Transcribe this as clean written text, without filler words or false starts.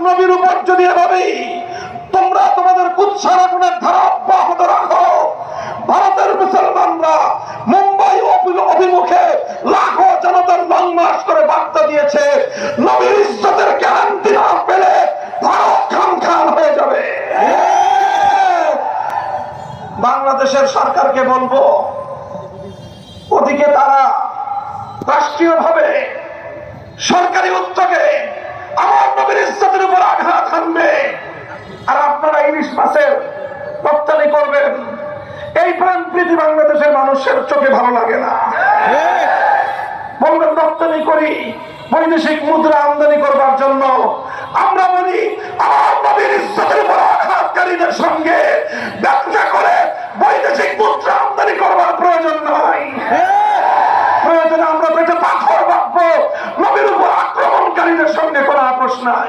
নবীর উপর যদি এভাবেই তোমরা তোমাদের কুৎসারণের ধারা অব্যাহত রাখো, ভারতের মুসলমানরা মুম্বাই অভিমুখে লাখো জনতার লং মার্চ করে বার্তা দিয়েছে, নবীর ইজ্জতের গ্যারান্টি না পেলে ভারত খান হয়ে যাবে। বাংলাদেশের সরকারকে বলবো, ওদিকে তারা রাষ্ট্রীয়ভাবে সরকারি উদ্যোগে আমার নবীর ইজ্জতের উপর আঘাত হানবে, আর আপনারা ইলিশ মাছের রপ্তানি করবেন। এই প্রাণ প্রীতি বাংলাদেশের মানুষের চোখে ভালো লাগে না। বলবেন রপ্তানি করি বৈদেশিক মুদ্রা আমদানি করবার জন্য। আমরা বলি আমার নবীর ইজ্জতের উপর আঘাতকারীদের সঙ্গে ব্যবসা করে বৈদেশিক মুদ্রা আমদানি করবার প্রয়োজন নাই। প্রয়োজনে আমরা পেটে পাথর বাঁধবো, নবীর উপর আক্রমণকারীদের সঙ্গে কোনো আপোষ নাই।